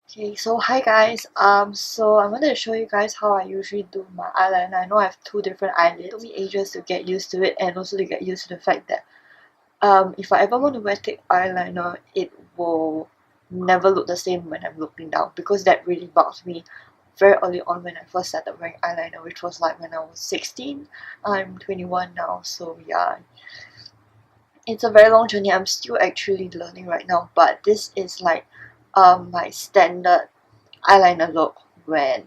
Okay, so hi guys. So I wanted to show you guys how I usually do my eyeliner. I know I have two different eyelids. It took me ages to get used to it, and also to get used to the fact that if I ever want to wear thick eyeliner, it will never look the same when I'm looking down, because that really bugs me very early on when I first started wearing eyeliner, which was like when I was 16. I'm 21 now, so yeah, it's a very long journey. I'm still actually learning right now, but this is like my standard eyeliner look when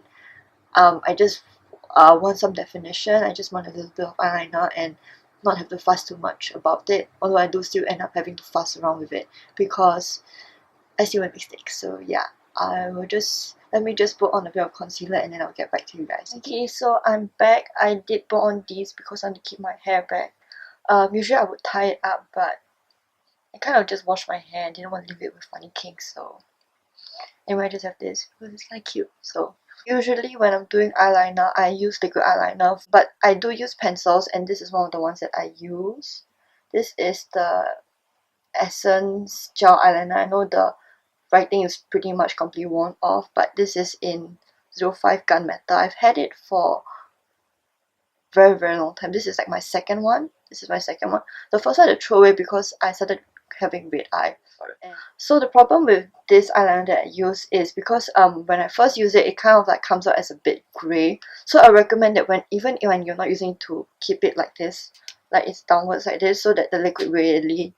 I just want some definition. I just want a little bit of eyeliner and not have to fuss too much about it, although I do still end up having to fuss around with it because I still make mistakes. So yeah, let me just put on a bit of concealer and then I'll get back to you guys. Okay, so I'm back. I did put on these because I want to keep my hair back. Usually I would tie it up, but I kind of just washed my hair and didn't want to leave it with funny kinks, so anyway, I just have this because it's kind of cute. So usually when I'm doing eyeliner, I use liquid eyeliner, but I do use pencils, and this is one of the ones that I use. This is the Essence Gel Eyeliner. I know the writing is pretty much completely worn off, but this is in 05 Gunmetal. I've had it for very long time. This is like my second one. This is my second one. The first one I had to throw away because I started having red eye. So the problem with this eyeliner that I use is because when I first use it, it kind of like comes out as a bit grey. So I recommend that even when you're not using it, to keep it like this, like it's downwards like this, so that the liquid really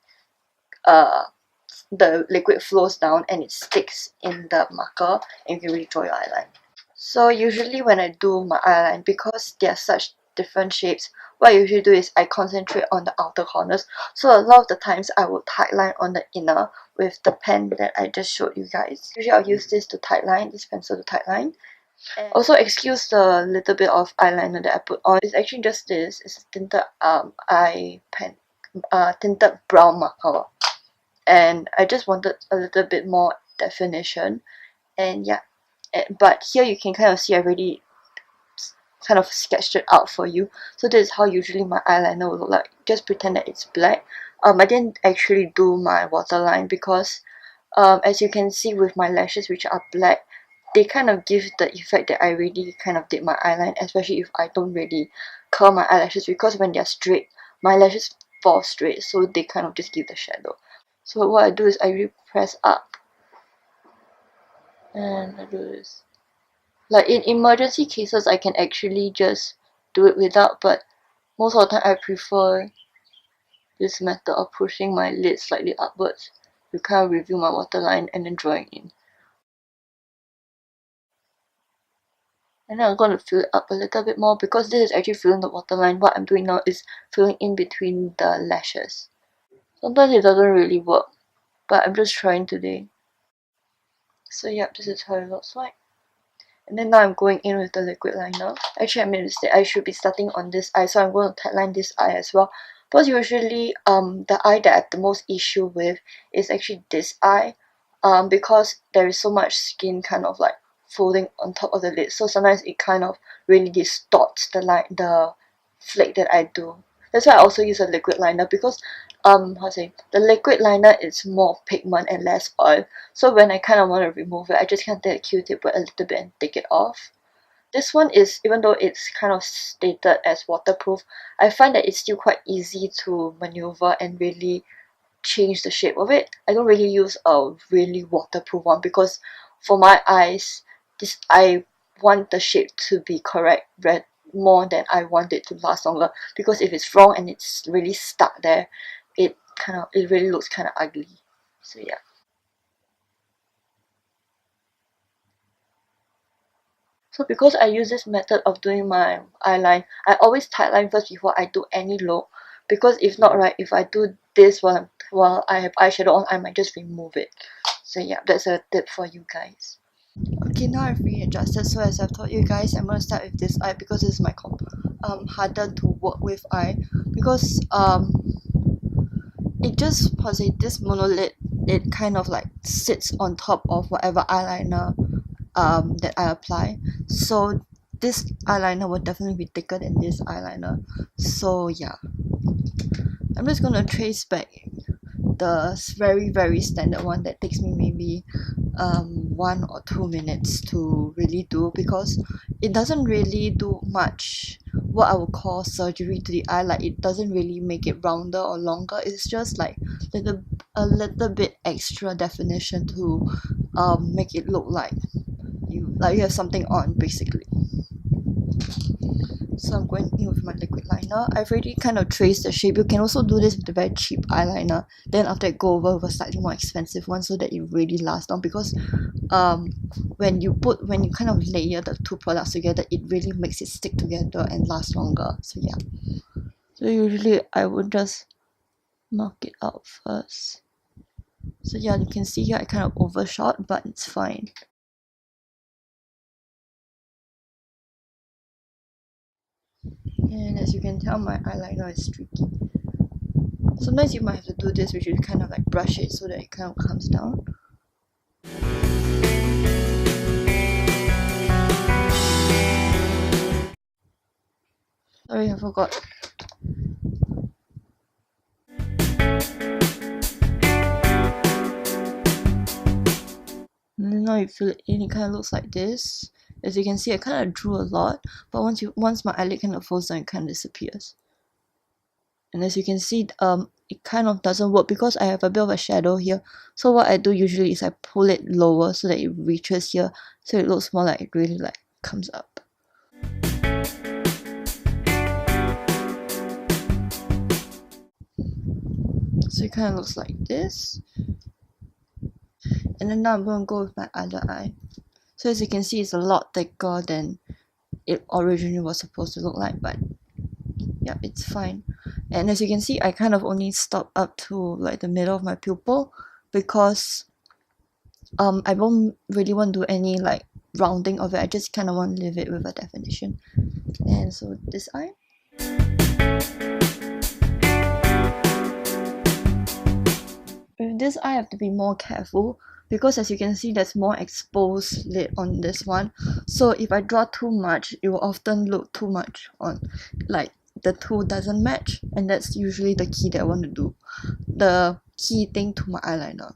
the liquid flows down and it sticks in the marker and you can really draw your outline. So usually when I do my eyeliner, because they are such different shapes, what I usually do is I concentrate on the outer corners. So a lot of the times I will tightline on the inner with the pen that I just showed you guys. Usually I'll use this to tightline, this pencil to tightline. Also, excuse the little bit of eyeliner that I put on. It's actually just this. It's a tinted eye pen, tinted brown marker, and I just wanted a little bit more definition. And yeah, but here you can kind of see I already kind of sketched it out for you. So this is how usually my eyeliner will look like. Just pretend that it's black. I didn't actually do my waterline because as you can see with my lashes, which are black, they kind of give the effect that I really kind of did my eyeliner, especially if I don't really curl my eyelashes, because when they're straight, my lashes fall straight, so they kind of just give the shadow. So what I do is I really press up and I do this. Like in emergency cases, I can actually just do it without, but most of the time I prefer this method of pushing my lid slightly upwards to kind of reveal my waterline and then drawing in. And then I'm going to fill it up a little bit more because this is actually filling the waterline. What I'm doing now is filling in between the lashes. Sometimes it doesn't really work, but I'm just trying today. So yep, this is how it looks like. And then now I'm going in with the liquid liner. Actually, I made a mistake. I should be starting on this eye, so I'm going to tightline this eye as well. But usually, the eye that I have the most issue with is actually this eye, because there is so much skin kind of like folding on top of the lid. So sometimes it kind of really distorts the flake that I do. That's why I also use a liquid liner, because how to say, the liquid liner is more of pigment and less oil. So when I kind of want to remove it, I just kind of take a Q-tip with a little bit and take it off. This one is, even though it's kind of stated as waterproof, I find that it's still quite easy to maneuver and really change the shape of it. I don't really use a really waterproof one because for my eyes, I want the shape to be correct more than I want it to last longer, because if it's wrong and it's really stuck there, it really looks kind of ugly. So yeah. So because I use this method of doing my eyeline, I always tightline first before I do any look, because if not, right, if I do this while I have eyeshadow on, I might just remove it. So yeah, that's a tip for you guys. Okay, now I've readjusted. So as I've told you guys, I'm gonna start with this eye because this is my harder to work with eye, because it just this monolid, it kind of like sits on top of whatever eyeliner that I apply. So this eyeliner will definitely be thicker than this eyeliner. So yeah, I'm just gonna trace back the very standard one that takes me maybe 1 or 2 minutes to really do, because it doesn't really do much what I would call surgery to the eye. Like, it doesn't really make it rounder or longer. It's just like a little bit extra definition to make it look like you have something on, basically. So I'm going in with my liquid liner. I've already kind of traced the shape. You can also do this with a very cheap eyeliner, then after that go over with a slightly more expensive one so that it really lasts long, because when you kind of layer the two products together, it really makes it stick together and last longer. So yeah, so usually I would just knock it out first. So yeah, you can see here I kind of overshot, but it's fine. And as you can tell, my eyeliner is streaky. Sometimes you might have to do this, which is kind of like brush it so that it kind of comes down. Sorry, I forgot. And now you fill it in, it kind of looks like this. As you can see, I kind of drew a lot, but once my eyelid kind of folds down, it kind of disappears. And as you can see, it kind of doesn't work because I have a bit of a shadow here. So what I do usually is I pull it lower so that it reaches here, so it looks more like it really like comes up. So it kind of looks like this. And then now I'm going to go with my other eye. So as you can see, it's a lot thicker than it originally was supposed to look like, but yeah, it's fine. And as you can see, I kind of only stop up to like the middle of my pupil, because I don't really want to do any like rounding of it. I just kind of want to leave it with a definition. And so this eye. With this eye, I have to be more careful, because as you can see, there's more exposed lid on this one. So if I draw too much, it will often look too much on, like the two doesn't match, and that's usually the key that I want to do, the key thing to my eyeliner.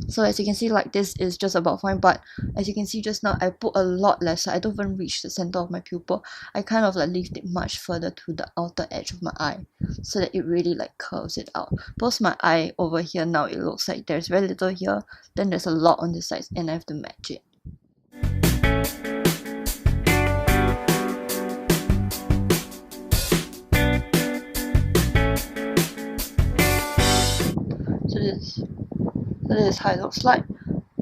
So as you can see, like this is just about fine, but as you can see just now, I put a lot lesser. I don't even reach the center of my pupil. I kind of like leave it much further to the outer edge of my eye, so that it really like curves it out. Because my eye over here now, it looks like there's very little here, then there's a lot on this side, and I have to match it. So this is how it looks like.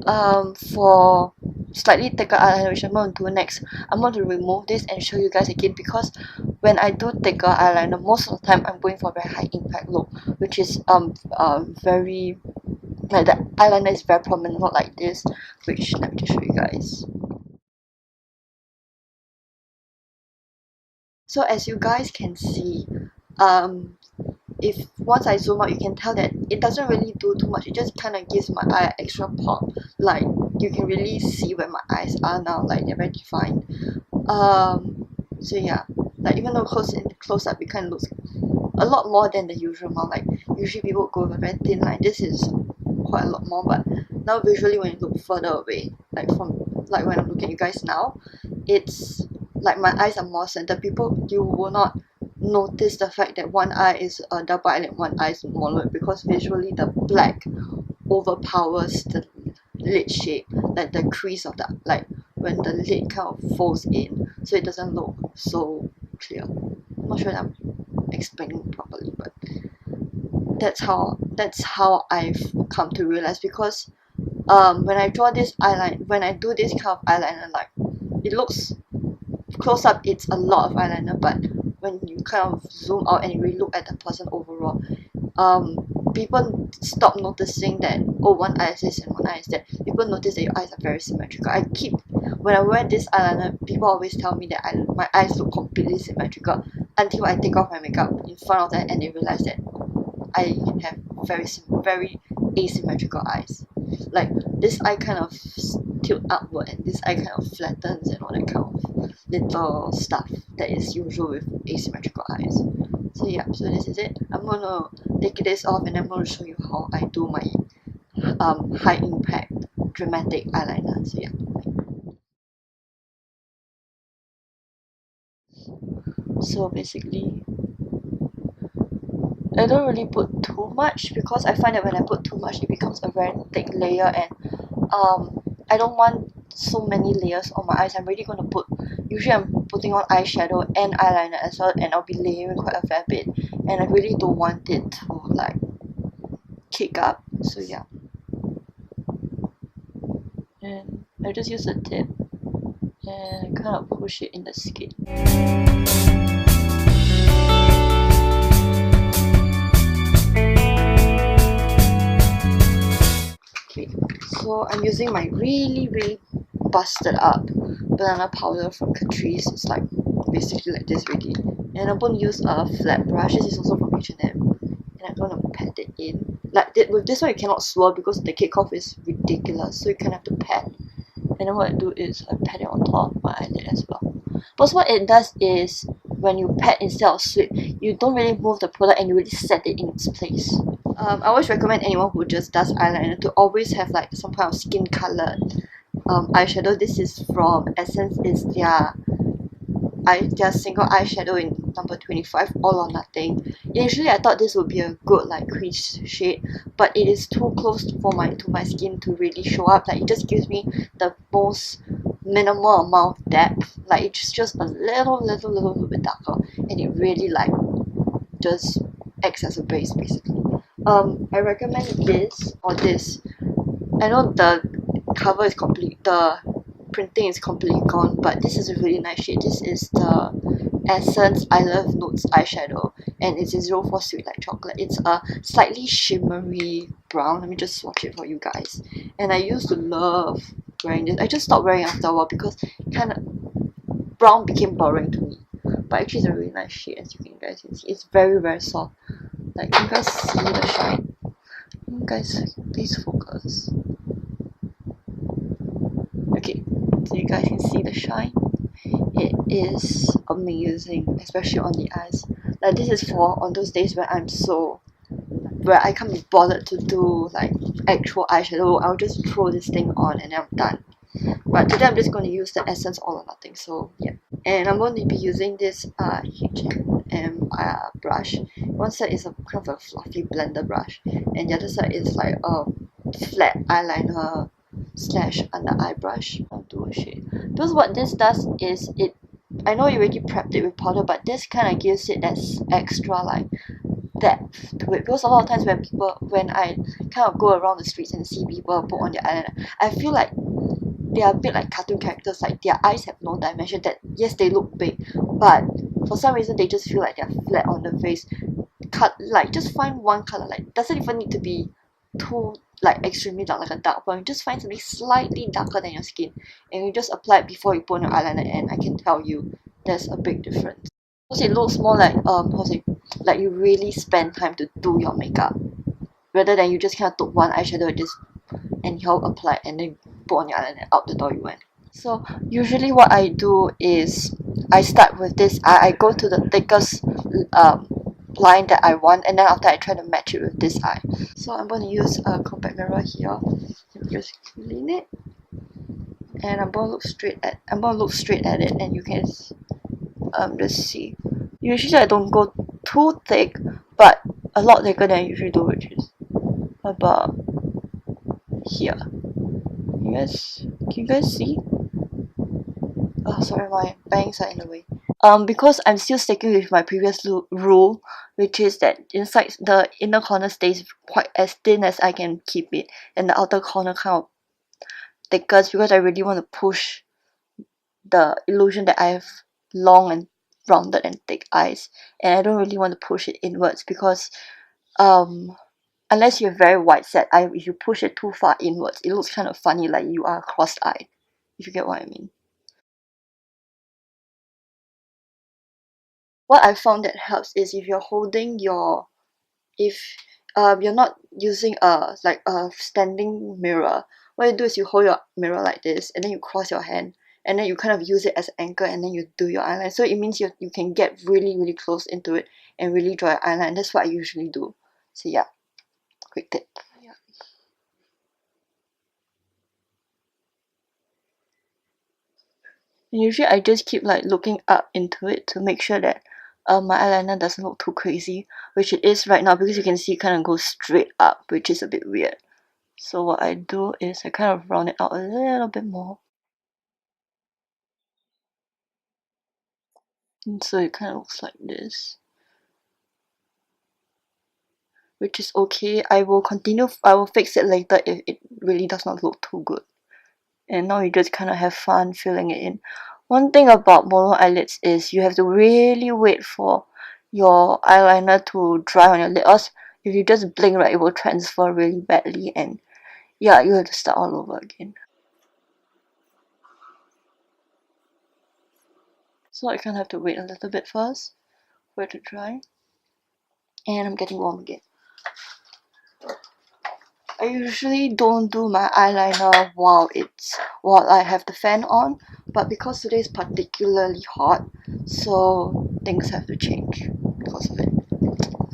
For slightly thicker eyeliner, which I'm going to do next, I'm going to remove this and show you guys again, because when I do thicker eyeliner, most of the time I'm going for a very high impact look, which is very, like the eyeliner is very prominent, not like this, which let me just show you guys. So as you guys can see, if once I zoom out, you can tell that it doesn't really do too much. It just kind of gives my eye an extra pop. Like, you can really see where my eyes are now, like they're very defined. So yeah, like even though close up, it kind of looks a lot more than the usual amount. Like usually people go with a very thin line. This is quite a lot more, but now visually when you look further away, like when I'm looking at you guys now, it's like my eyes are more centered. You will not notice the fact that one eye is a double eyelid, one eye is smaller, because visually the black overpowers the lid shape, like the crease of the, like when the lid kind of folds in, so it doesn't look so clear. I'm not sure that I'm explaining properly, but that's how I've come to realize. Because when I draw this eyeliner, when I do this kind of eyeliner, like it looks close up, it's a lot of eyeliner, but when you kind of zoom out and you really look at the person overall, people stop noticing that, oh, one eye is this and one eye is that. People notice that your eyes are very symmetrical. When I wear this eyeliner, people always tell me that my eyes look completely symmetrical, until I take off my makeup in front of them and they realize that I have very asymmetrical eyes. Like this eye kind of tilt upward, and this eye kind of flattens, and all that kind of little stuff that is usual with asymmetrical eyes. So yeah, so this is it. I'm gonna take this off and I'm going to show you how I do my high impact dramatic eyeliner. So yeah. So basically, I don't really put too much because I find that when I put too much, it becomes a very thick layer, and I don't want so many layers on my eyes. I'm really going to put, usually I'm putting on eyeshadow and eyeliner as well, and I'll be layering quite a fair bit, and I really don't want it to like kick up. So yeah, and I just use a tip and kind of push it in the skin. Okay, so I'm using my really busted up banana powder from Catrice. It's like basically like this really, and I'm going to use a flat brush. This is also from H&M, and I'm going to pat it in. Like with this one you cannot swirl because the kickoff is ridiculous, so you kind of have to pat. And then what I do is I pat it on top of my eyelid as well. But what it does is when you pat instead of sweep, you don't really move the product and you really set it in its place. I always recommend anyone who just does eyeliner to always have like some kind of skin colored eyeshadow. This is from Essence. It's their single eyeshadow in number 25, All or Nothing. Initially I thought this would be a good like crease shade, but it is too close to my skin to really show up. Like it just gives me the most minimal amount of depth. Like it's just a little bit darker, and it really like just acts as a base basically. I recommend this or this. I know the cover is complete, the printing is completely gone, but this is a really nice shade. This is the Essence I Love Nudes eyeshadow, and it's in 04 Sweet Like Chocolate. It's a slightly shimmery brown. Let me just swatch it for you guys. And I used to love wearing this. I just stopped wearing after a while because kind of brown became boring to me. But actually it's a really nice shade, as you guys can see. It's very soft. Like, can you guys see the shine? Can you guys please focus? Okay, so you guys can see the shine. It is amazing, especially on the eyes. Like this is for on those days where I can't be bothered to do like actual eyeshadow. I'll just throw this thing on and I'm done. But today I'm just going to use the Essence All or Nothing. So yeah, and I'm going to be using this H&M brush. One side is a kind of a fluffy blender brush, and the other side is like a flat eyeliner slash under eye brush. I'll do a shade. Because what this does is I know you already prepped it with powder, but this kind of gives it that extra like depth to it. Because a lot of times when I kind of go around the streets and see people put on their eyeliner, I feel like they are a bit like cartoon characters. Like their eyes have no dimension. That yes, they look big, but for some reason they just feel like they're flat on the face. Like just find one color. Like doesn't even need to be too like extremely dark like a dark brown. Just find something slightly darker than your skin, and you just apply it before you put on your eyeliner, and I can tell you there's a big difference. Because it looks more like like you really spend time to do your makeup, rather than you just kind of took one eyeshadow and just anyhow apply and then put on your eyeliner, out the door you went. So usually what I do is I start with this. I go to the thickest line that I want, and then after I try to match it with this eye. So I'm going to use a compact mirror here and just clean it, and I'm going to look straight at it, and you can just see. Usually I don't go too thick, but a lot thicker than I usually do, which is about here. Can you guys see? Oh, sorry, my bangs are in the way. Because I'm still sticking with my previous rule, which is that inside the inner corner stays quite as thin as I can keep it, and the outer corner kind of thickens, because I really want to push the illusion that I have long and rounded and thick eyes, and I don't really want to push it inwards because unless you have very wide set eye, if you push it too far inwards, it looks kind of funny, like you are cross-eyed, if you get what I mean. What I found that helps is if you're holding if you're not using a standing mirror, what you do is you hold your mirror like this, and then you cross your hand, and then you kind of use it as an anchor, and then you do your eyeliner. So it means you can get really close into it and really draw your eyeliner, and that's what I usually do. So yeah, quick tip. Yeah. Usually I just keep like looking up into it to make sure that my eyeliner doesn't look too crazy, which it is right now because you can see it kind of goes straight up, which is a bit weird. So what I do is I kind of round it out a little bit more. And so it kind of looks like this, which is okay. I will fix it later if it really does not look too good. And now you just kind of have fun filling it in. One thing about mono eyelids is you have to really wait for your eyeliner to dry on your lid, else if you just blink, right, it will transfer really badly, and yeah, you have to start all over again. So I kind of have to wait a little bit first for it to dry. And I'm getting warm again. I usually don't do my eyeliner while I have the fan on, but because today is particularly hot, so things have to change because of it.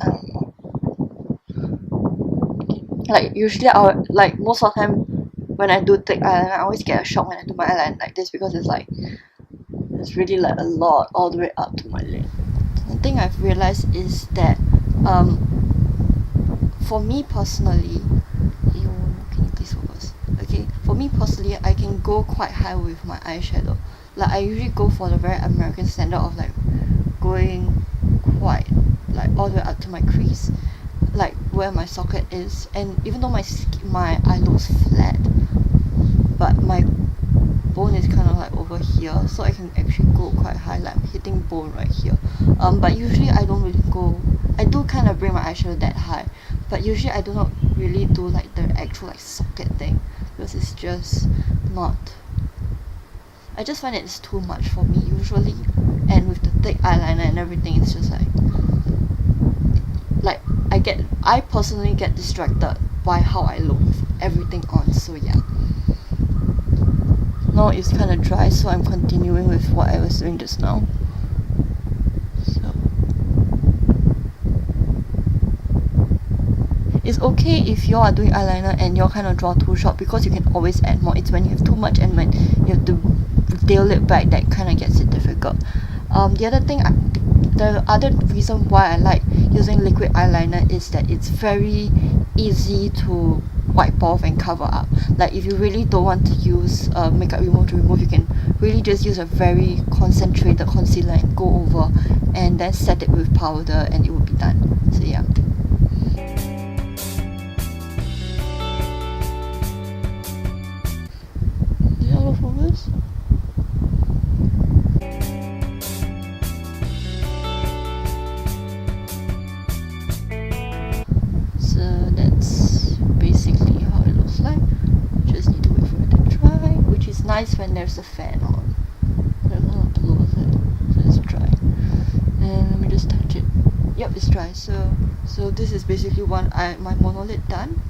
I don't know. Like usually most of the time when I do thick eyeliner, I always get a shock when I do my eyeliner like this because it's really like a lot all the way up to my lid. One thing I've realized is that for me personally, can you please focus? Okay, for me personally, I can go quite high with my eyeshadow. Like I usually go for the very American standard of like going quite like all the way up to my crease, like where my socket is. And even though my eye looks flat, but my bone is kind of like over here, so I can actually go quite high, like I'm hitting bone right here. But usually I don't really go. I do kind of bring my eyeshadow that high, but usually I do not really do like the actual like socket thing because it's just not. I just find it's too much for me usually, and with the thick eyeliner and everything, it's just like I personally get distracted by how I look with everything on. So yeah. Now it's kind of dry, so I'm continuing with what I was doing just now. So it's okay if you are doing eyeliner and you're kind of draw too short, because you can always add more. It's when you have too much and when you have to tail it back that kind of gets it difficult. The other reason why I like using liquid eyeliner is that it's very easy to wipe off and cover up. Like if you really don't want to use makeup remover to remove, you can really just use a very concentrated concealer and go over and then set it with powder and it will be done. So yeah. Yellow focus. So that's basically how it looks like. Just need to wait for it to dry, which is nice when there's a fan on. I'm gonna blow it so it's dry. And let me just touch it. Yep, it's dry. So this is basically my monolid done.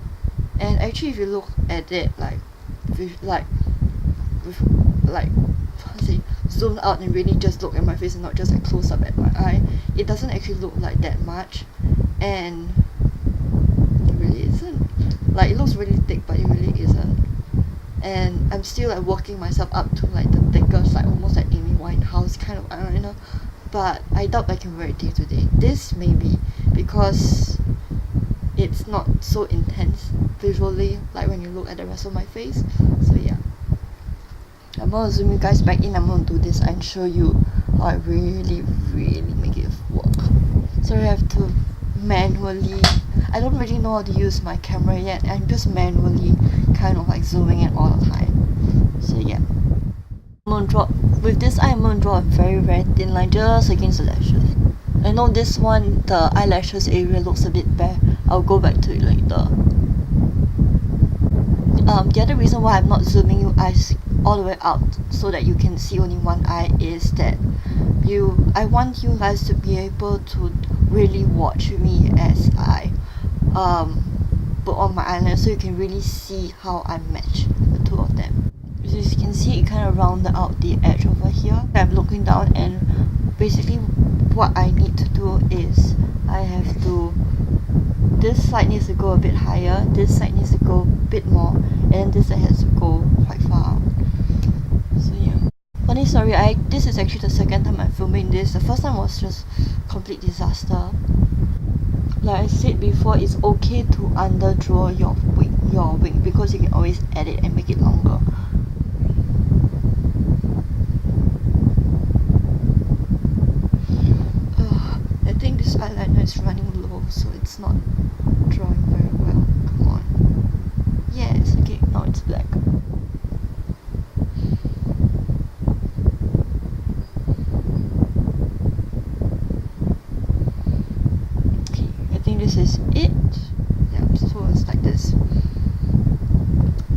And actually, if you look at it zoomed out and really just look at my face and not just like close up at my eye, it doesn't actually look like that much, and it really isn't. Like it looks really thick, but it really isn't. And I'm still like working myself up to like the thickest, like almost like Amy Winehouse kind of eyeliner, but I doubt I can wear it day to day. This maybe because it's not so intense visually like when you look at the rest of my face. So yeah, I'm gonna zoom you guys back in. I'm gonna do this and show you how I really make it work. So I have to manually, I don't really know how to use my camera yet, I'm just manually kind of like zooming it all the time. So yeah, I'm gonna draw a very thin line just against the lashes. I know this one, the eyelashes area looks a bit bare. I'll go back to it later. The other reason why I'm not zooming you eyes all the way out so that you can see only one eye is that I want you guys to be able to really watch me as I put on my eyeliner, so you can really see how I match the two of them. So as you can see, it kind of rounded out the edge over here. I'm looking down, and basically what I need to do is I have to this side needs to go a bit higher, this side needs to go a bit more, and then this side has to go quite far out. So yeah. Funny story, this is actually the second time I'm filming this. The first time was just complete disaster. Like I said before, it's okay to underdraw your wing because you can always edit and make it longer. I think this eyeliner is running low, so it's not drawing very well. Come on. Yes, okay, now it's black. This is it. Yeah, so it's like this.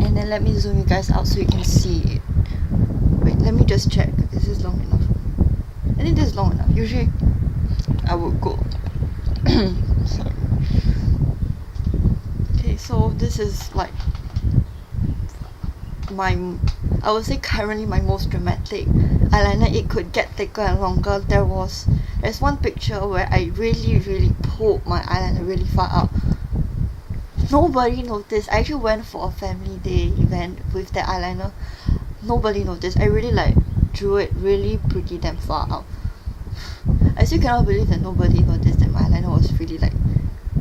And then let me zoom you guys out so you can see it. Wait, let me just check. Is this long enough? I think this is long enough. Usually I would go. Sorry. Okay, so this is like I would say currently my most dramatic eyeliner. It could get thicker and longer. There's one picture where I really pulled my eyeliner really far out. Nobody noticed. I actually went for a family day event with that eyeliner. Nobody noticed. I really drew it really pretty damn far out. I still cannot believe that nobody noticed that my eyeliner was really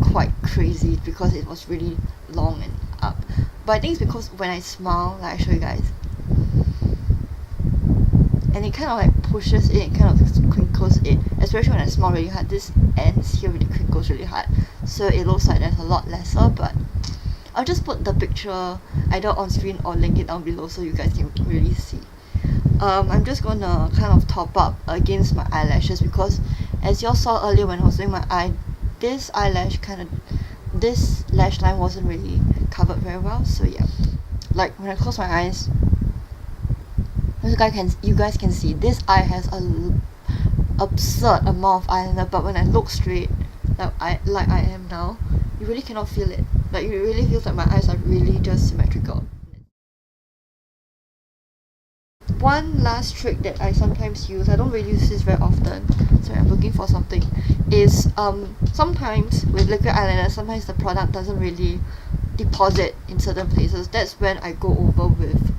quite crazy because it was really long and up. But I think it's because when I smile, I show you guys, and it kind of pushes it, kind of crinkles it, especially when I smile really hard. This ends here really crinkles really hard, so it looks like there's a lot lesser. But I'll just put the picture either on screen or link it down below so you guys can really see. I'm just gonna kind of top up against my eyelashes because as y'all saw earlier when I was doing my eye, this lash line wasn't really covered very well. So yeah, like when I close my eyes, you guys can see this eye has a absurd amount of eyeliner, but when I look straight, like I am now, you really cannot feel it. Like, it really feels like my eyes are really just symmetrical. One last trick that I sometimes use, I don't really use this very often, sorry, I'm looking for something, is sometimes with liquid eyeliner, sometimes the product doesn't really deposit in certain places. That's when I go over with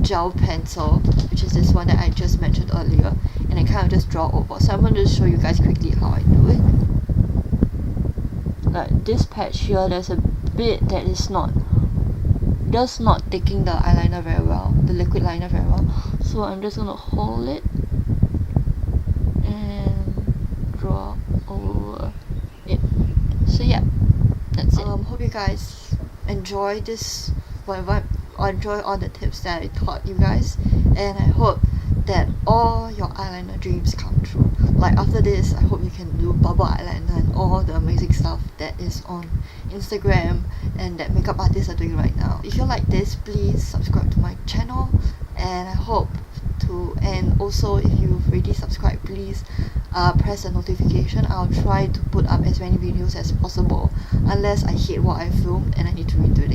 gel pencil, which is this one that I just mentioned earlier, and I kind of just draw over. So I'm going to show you guys quickly how I do it. Like this patch here, there's a bit that is just not taking the eyeliner very well, the liquid liner very well. So I'm just going to hold it and draw over it. So yeah, that's it. Hope you guys enjoy this, enjoy all the tips that I taught you guys, and I hope that all your eyeliner dreams come true. Like after this, I hope you can do bubble eyeliner and all the amazing stuff that is on Instagram and that makeup artists are doing right now. If you like this, please subscribe to my channel, and I hope to, and also if you've already subscribed, please press the notification. I'll try to put up as many videos as possible unless I hate what I filmed and I need to redo it